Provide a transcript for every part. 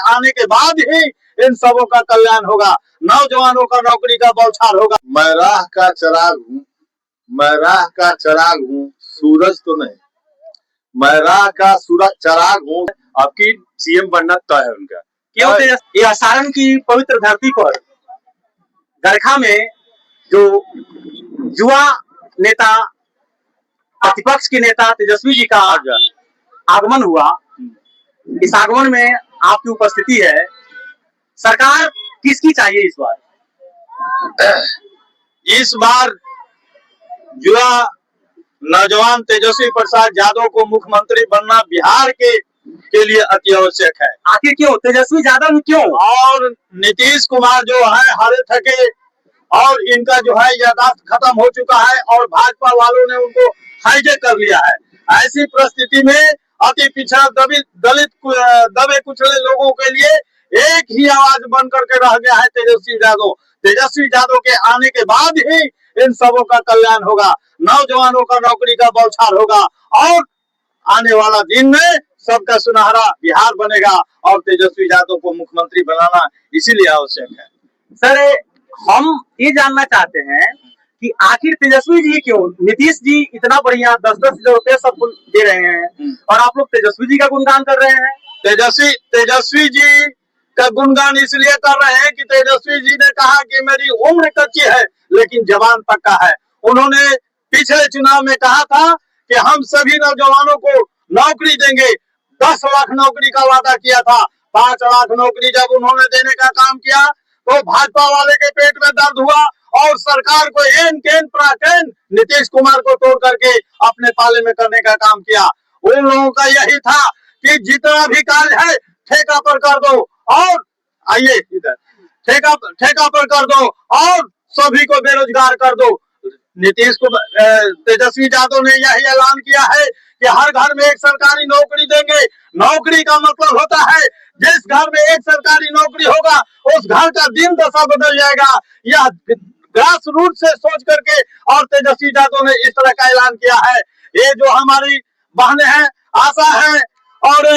आने के बाद ही इन सबों का कल्याण होगा, नौजवानों का नौकरी का बौछार होगा। मैं राह का चिराग हूँ, मैं राह का चिराग हूँ, सूरज तो नहीं, मैं राह का चिराग हूँ। आपकी सीएम बनना तय है उनका। क्यों? यह सारण की पवित्र धरती पर गरखा में जो युवा नेता प्रतिपक्ष के नेता तेजस्वी जी का आगमन हुआ, इस आगमन में आपकी उपस्थिति है। सरकार किसकी चाहिए इस बार? इस बार युवा नौजवान तेजस्वी प्रसाद यादव को मुख्यमंत्री बनना बिहार के लिए अति आवश्यक है। आखिर क्यों तेजस्वी यादव क्यों? और नीतीश कुमार जो है हरे थके और इनका जो है यादाश्त खत्म हो चुका है और भाजपा वालों ने उनको हाईजैक कर लिया है। ऐसी परिस्थिति में अति पिछड़ा दलित दबे कुचले लोगों के लिए एक ही आवाज बन करके रह गया है तेजस्वी यादव। तेजस्वी यादव के आने के बाद ही इन सबों का कल्याण होगा, नौजवानों का नौकरी का बौछार होगा और आने वाला दिन में सबका सुनहरा बिहार बनेगा और तेजस्वी यादव को मुख्यमंत्री बनाना इसीलिए आवश्यक है। सर, हम ये जानना चाहते हैं कि आखिर तेजस्वी जी क्यों? नीतीश जी इतना बढ़िया 10-10 हजार रुपए सबको दे रहे हैं और आप लोग तेजस्वी जी का गुणगान कर रहे हैं। तेजस्वी जी का गुणगान इसलिए कर रहे हैं कि तेजस्वी जी ने कहा कि मेरी उम्र कच्ची है लेकिन जवान पक्का है। उन्होंने पिछले चुनाव में कहा था कि हम सभी नौजवानों को नौकरी देंगे। 10 लाख नौकरी का वादा किया था। 5 लाख नौकरी जब उन्होंने देने का काम किया तो भाजपा वाले के पेट में दर्द हुआ और सरकार को एन केन प्राकेन नीतीश कुमार को तोड़ करके अपने पाले में करने का काम किया। उन लोगों का यही था कि जितना भी कार्य है ठेका पर कर दो और आइए इधर ठेका पर कर दो और सभी को बेरोजगार कर दो। नीतीश कुमार तेजस्वी यादव ने यही ऐलान किया है कि हर घर में एक सरकारी नौकरी देंगे। नौकरी का मतलब होता है जिस घर में एक सरकारी नौकरी होगा उस घर का दिन दशा बदल जाएगा। यह ग्रास रूट से सोच करके और तेजस्वी यादव ने इस तरह का ऐलान किया है। ये जो हमारी बहनें हैं, आशा है और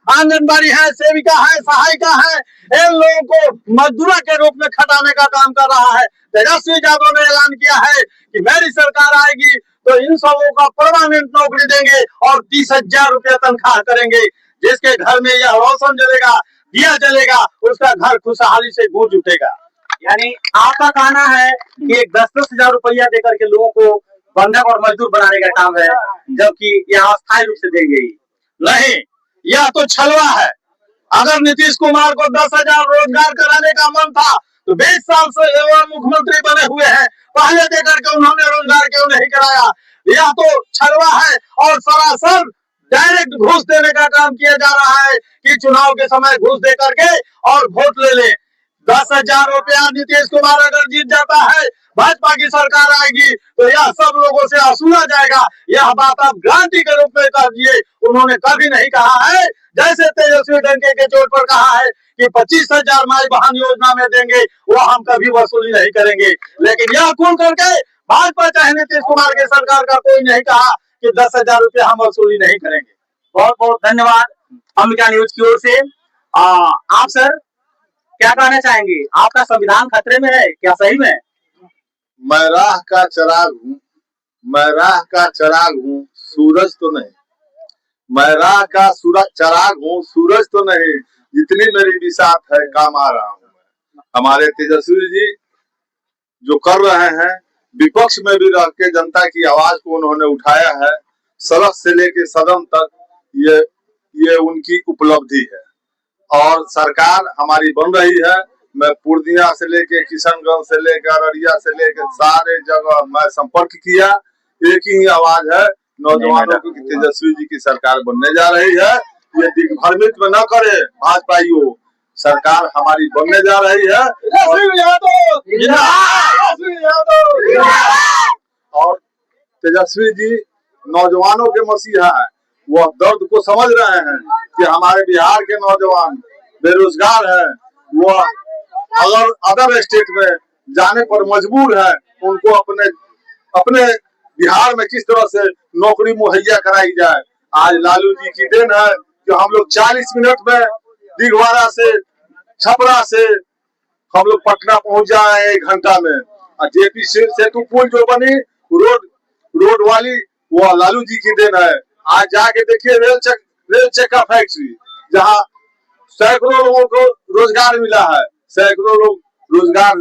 आंगनबाड़ी है, सेविका है, सहायिका है, इन लोगों को मजदूरा के रूप में खटाने का काम कर रहा है। तेजस्वी यादव ने ऐलान किया है कि मेरी सरकार आएगी तो इन सबों का परमानेंट नौकरी देंगे और 30,000 रुपया तनख्वाह करेंगे। जिसके घर में यह रोशन जलेगा, दिया जलेगा, उसका घर खुशहाली से गूंज उठेगा। यानी आपका कहना है कि 10-10 हजार रुपया देकर के लोगों को बंधक और मजदूर बनाने का काम है, जबकि यहाँ अस्थायी रूप से देंगे ही नहीं। यह तो छलवा है। अगर नीतीश कुमार को 10,000 रोजगार कराने का मन था तो 20 साल से मुख्यमंत्री बने हुए हैं, पहले देकर के उन्होंने रोजगार क्यों नहीं कराया? यह तो छलवा है और सरासर डायरेक्ट घूस देने का काम किया जा रहा है कि चुनाव के समय घूस दे करके और वोट ले ले। 10,000 रुपया नीतीश कुमार अगर जीत जाता है, भाजपा की सरकार आएगी तो यह सब लोगों से असुला जाएगा। यह बात आप गारंटी के रूप में कह दिए। उन्होंने कभी नहीं कहा है जैसे तेजस्वी डंके के चोट पर कहा है कि 25,000 माई बहन योजना में देंगे, वो हम कभी वसूली नहीं करेंगे। लेकिन यह कौन करके भाजपा चाहे नीतीश कुमार की सरकार का कोई नहीं कहा कि 10,000 रुपया हम वसूली नहीं करेंगे। बहुत बहुत धन्यवाद अम्बिका न्यूज की ओर से। आप सर क्या कहना चाहेंगे? आपका संविधान खतरे में है क्या? सही में मैं राह का चिराग हूँ, मैं राह का चिराग हूँ, सूरज तो नहीं, मैं राह का चिराग हूँ, सूरज तो नहीं, जितनी मेरी बिसात है काम आ रहा हूँ। हमारे तेजस्वी जी जो कर रहे हैं, विपक्ष में भी रह के जनता की आवाज को उन्होंने उठाया है, सड़क से लेके सदन तक ये उनकी उपलब्धि है और सरकार हमारी बन रही है। मैं पूर्णिया से लेके किशनगंज से लेकर अररिया से लेकर सारे जगह मैं संपर्क किया। एक ही आवाज है नौजवानों की, तेजस्वी जी की सरकार बनने जा रही है। ये दिग्भ्रमित में न करे भाजपाइयों, सरकार हमारी बनने जा रही है और तेजस्वी जी नौजवानों के मसीहा है। वह दर्द को समझ रहे हैं कि हमारे बिहार के नौजवान बेरोजगार है, वह अगर अदर स्टेट में जाने पर मजबूर है, उनको अपने बिहार में किस तरह से नौकरी मुहैया कराई जाए। आज लालू जी की देन है कि हम लोग 40 मिनट में दिघवाड़ा से छपरा से हम लोग पटना पहुंच जाए 1 घंटा में। और जेपी सेतु पुल जो बनी रोड वाली वो लालू जी की देन है। आज जाके देखिए रेल चक्का फैक्ट्री जहाँ सैकड़ों लोगों को रोजगार मिला है, सैकड़ों लोग रोजगार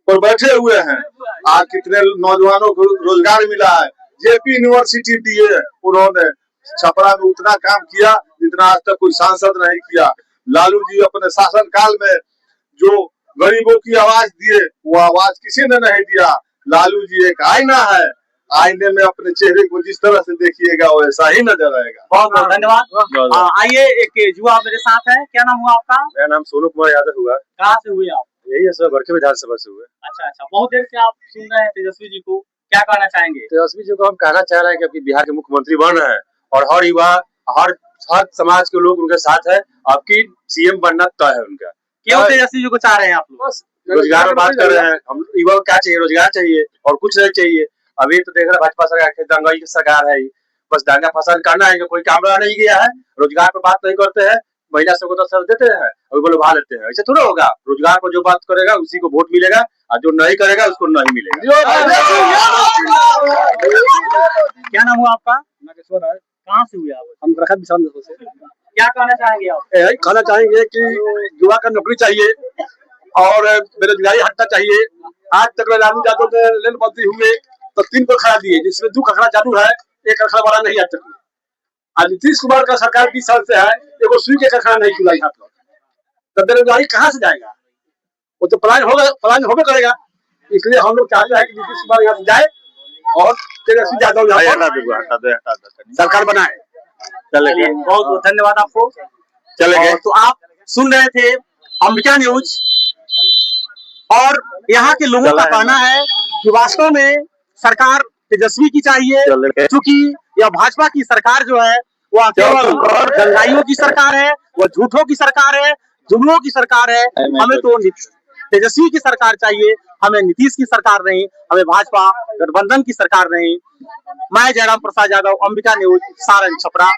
पर बैठे हुए हैं। आज कितने नौजवानों को रोजगार मिला है। जेपी यूनिवर्सिटी दिए उन्होंने, छपरा में उतना काम किया जितना आज तक कोई सांसद नहीं किया। लालू जी अपने शासन काल में जो गरीबों की आवाज दिए वो आवाज किसी ने नहीं दिया। लालू जी एक आईना है, आईने में अपने चेहरे को जिस तरह से देखिएगा वैसा ही नजर आएगा। बहुत बहुत धन्यवाद। आइए एक युवा मेरे साथ है, क्या नाम हुआ आपका? मेरा नाम सोनू कुमार यादव हुआ। कहाँ से हुए आप? यही है सर, बरखे विधानसभा से हुए। अच्छा, बहुत देर से आप सुन रहे हैं तेजस्वी जी को, क्या कहना चाहेंगे? तेजस्वी जी को हम कहना चाह रहे हैं कि अभी बिहार के मुख्यमंत्री बन रहे हैं और हर युवा हर समाज के लोग उनके साथ है। आपकी सीएम बनना तय है उनका। क्यों तेजस्वी जी को चाह रहे हैं आप लोग? बस रोजगार में बात कर रहे हैं हम। युवा को क्या चाहिए? रोजगार चाहिए और कुछ नहीं चाहिए। अभी तो देख रहे भाजपा सरकार दंगाई की सरकार है, बस दांगा फसाद करना है, कोई काम नहीं किया है। रोजगार पर बात नहीं करते हैं, महिला सबको तो सर देते हैं और बोलो भा लेते हैं। ऐसे थोड़ा होगा। रोजगार पर जो बात करेगा उसी को वोट मिलेगा और जो नहीं करेगा उसको नहीं मिलेगा। क्या नाम हुआ आपका? नागेश्वर है। कहाँ से हुए आप? हम रखत बिसान से। क्या कहना चाहेंगे आप? यही कहना चाहेंगे कि युवा का नौकरी चाहिए और बेरोजगारी हटना चाहिए। आज तक लालू यादव ने रेल मंत्री हुए तो 3 को खड़ा दिए, जिसमें 2 खड़ा चालू है, 1 खड़ा बड़ा नहीं आज तक। आज नीतीश कुमार का सरकार 20 साल से है, एगो सुई के खड़ा नहीं खुला यहाँ पर। तो बेरोजगारी कहाँ से जाएगा? वो तो पलायन होगा करेगा। इसलिए हम लोग चाहते हैं कि नीतीश कुमार यहाँ से जाए और तेजस्वी यादव सरकार बनाए। चलिए, बहुत बहुत धन्यवाद आपको। चलेंगे। तो आप सुन रहे थे अंबिका न्यूज और यहाँ के लोगों का कहना है कि वास्तव में सरकार तेजस्वी की चाहिए, क्योंकि यह भाजपा की सरकार जो है वह केवल दंगाइयों की सरकार है, वह झूठों की सरकार है, जुमलों की सरकार है। हमें तो तेजस्वी की सरकार चाहिए, हमें नीतीश की सरकार नहीं, हमें भाजपा गठबंधन की सरकार नहीं। मैं जयराम प्रसाद यादव, अंबिका न्यूज, सारण, छपरा।